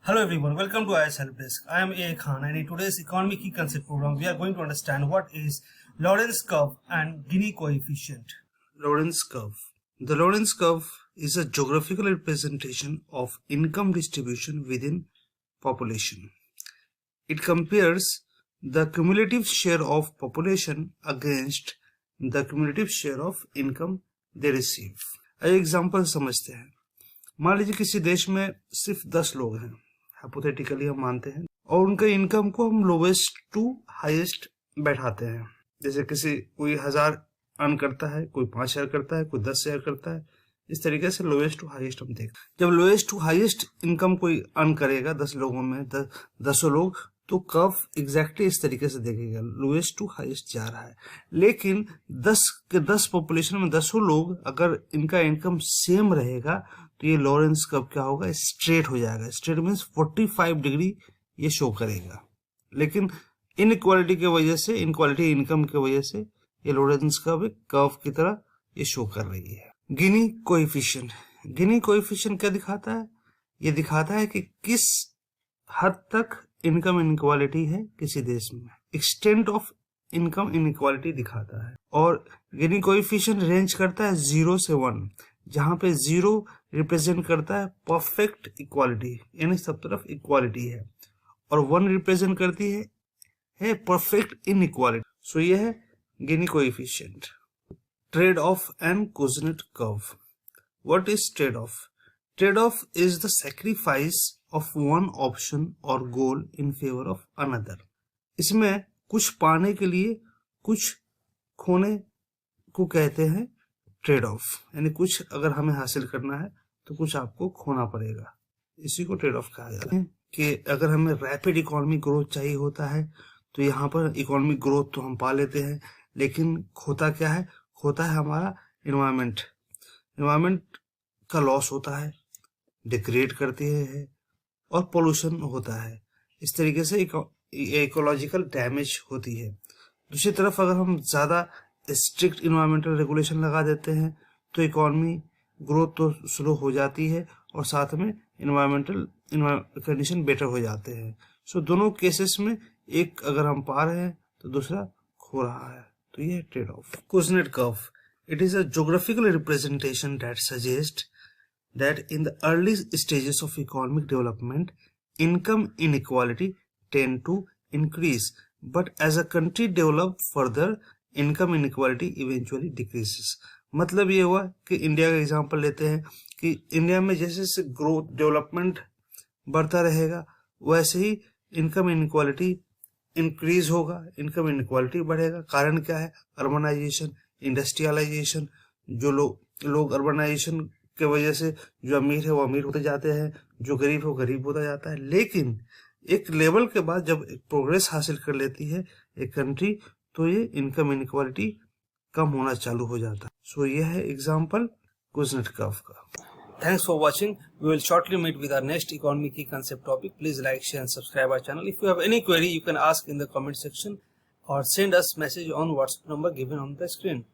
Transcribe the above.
Hello everyone, welcome to IS Help Desk. I am A. Khan and in today's Economy Key Concept program, we are going to understand what is Lorenz curve and Gini coefficient. Lorenz curve. The Lorenz curve is a geographical representation of income distribution within population. It compares the cumulative share of population against the cumulative share of income they receive. एक example समझते हैं। मान लीजिए किसी देश में सिर्फ 10 लोग हैं, हाइपोथेटिकली हम मानते हैं, और उनके इनकम को हम लोवेस्ट टू हाईएस्ट बैठाते हैं। जैसे कोई 1000 अर्न करता है, कोई 5000 करता है, कोई 10,000 करता है। इस तरीके से लोवेस्ट टू हाईएस्ट हम देख। जब लोवेस्ट टू हाईएस्ट इनकम कोई अर्न करेगा 10 लोगों में, 10 लोग, तो कर्व एग्जैक्टली इस तरीके से देखेगा, लोवेस्ट टू हाईएस्ट जा रहा है। लेकिन 10 पॉपुलेशन में 10 लोग अगर इनका इनकम सेम रहेगा तो ये लॉरेंस कर्व क्या होगा, स्ट्रेट हो जाएगा। स्ट्रेट मीन्स 45 डिग्री ये शो करेगा। लेकिन इनइक्वालिटी की वजह से, इनइक्वालिटी इनकम की वजह से ये लॉरेंस कर्व एक कर्व की तरह ये शो कर रही है। गिनी कोएफिशिएंट। गिनी कोएफिशिएंट क्या दिखाता है? ये दिखाता है कि किस हद तक इनकम इनइक्वालिटी है किसी देश में। एक्सटेंट ऑफ इनकम इनइक्वालिटी दिखाता है। और गिनी कोएफिशिएंट रेंज करता है 0 से 1, जहां पे 0 रिप्रेजेंट करता है परफेक्ट इक्वालिटी, यानी सब तरफ इक्वालिटी है, और 1 रिप्रेजेंट करती है परफेक्ट इनइक्वालिटी। सो ये है गिनी coefficient. Trade off and Kuznets curve. What is trade off? Trade off is the sacrifice of one option or goal in favor of another. इसमें कुछ पाने के लिए कुछ खोने को कहते हैं ट्रेड ऑफ, यानी कुछ अगर हमें हासिल करना है तो कुछ आपको खोना पड़ेगा, इसी को ट्रेड ऑफ कहा जाता है। कि अगर हमें रैपिड इकोनॉमिक ग्रोथ चाहिए होता है तो यहाँ पर इकोनॉमिक ग्रोथ तो हम पा लेते हैं, लेकिन खोता क्या है? खोता है हमारा एनवायरमेंट का लॉस होता है, डिग्रेड करती है, और पोल्यूशन होता है। इस तरीके से इकोलॉजिकल डैमेज होती है। दूसरी तरफ अगर हम ज्यादा स्ट्रिक्ट इन्वायरमेंटल रेगुलेशन लगा देते हैं तो इकोनॉमी ग्रोथ तो स्लो हो जाती है और साथ में इन्वायरमेंटल कंडीशन बेटर हो जाते हैं। सो दोनों केसेस में एक अगर हम पा रहे हैं तो दूसरा खो रहा है, तो ये trade off. Kuznets curve. It is a geographical representation that suggest that in the early stages of economic development, income inequality tend to increase, but as a country develop further, income inequality eventually decreases. मतलब ये हुआ कि India का example लेते हैं कि India में जैसे जैसे ग्रोथ डेवलपमेंट बढ़ता रहेगा वैसे ही इनकम इनइक्वालिटी इंक्रीज होगा, इनकम इनइक्वालिटी बढ़ेगा। कारण क्या है? Urbanisation, industrialisation. जो लोग अर्बनाइजेशन के वजह से जो अमीर है वो अमीर होते जाते हैं, जो गरीब है वो गरीब होता जाता है। लेकिन एक लेवल के बाद जब एक प्रोग्रेस हासिल कर लेती है एक कंट्री तो ये इनकम इनइक्वालिटी कम होना चालू हो जाता है। सो ये है एग्जांपल कुजनेट कर्व का। Thanks for watching. We will shortly meet with our next Economy Key Concept topic. Please like, share and subscribe our channel. If you have any query, you can ask in the comment section or send us message on WhatsApp number given on the screen.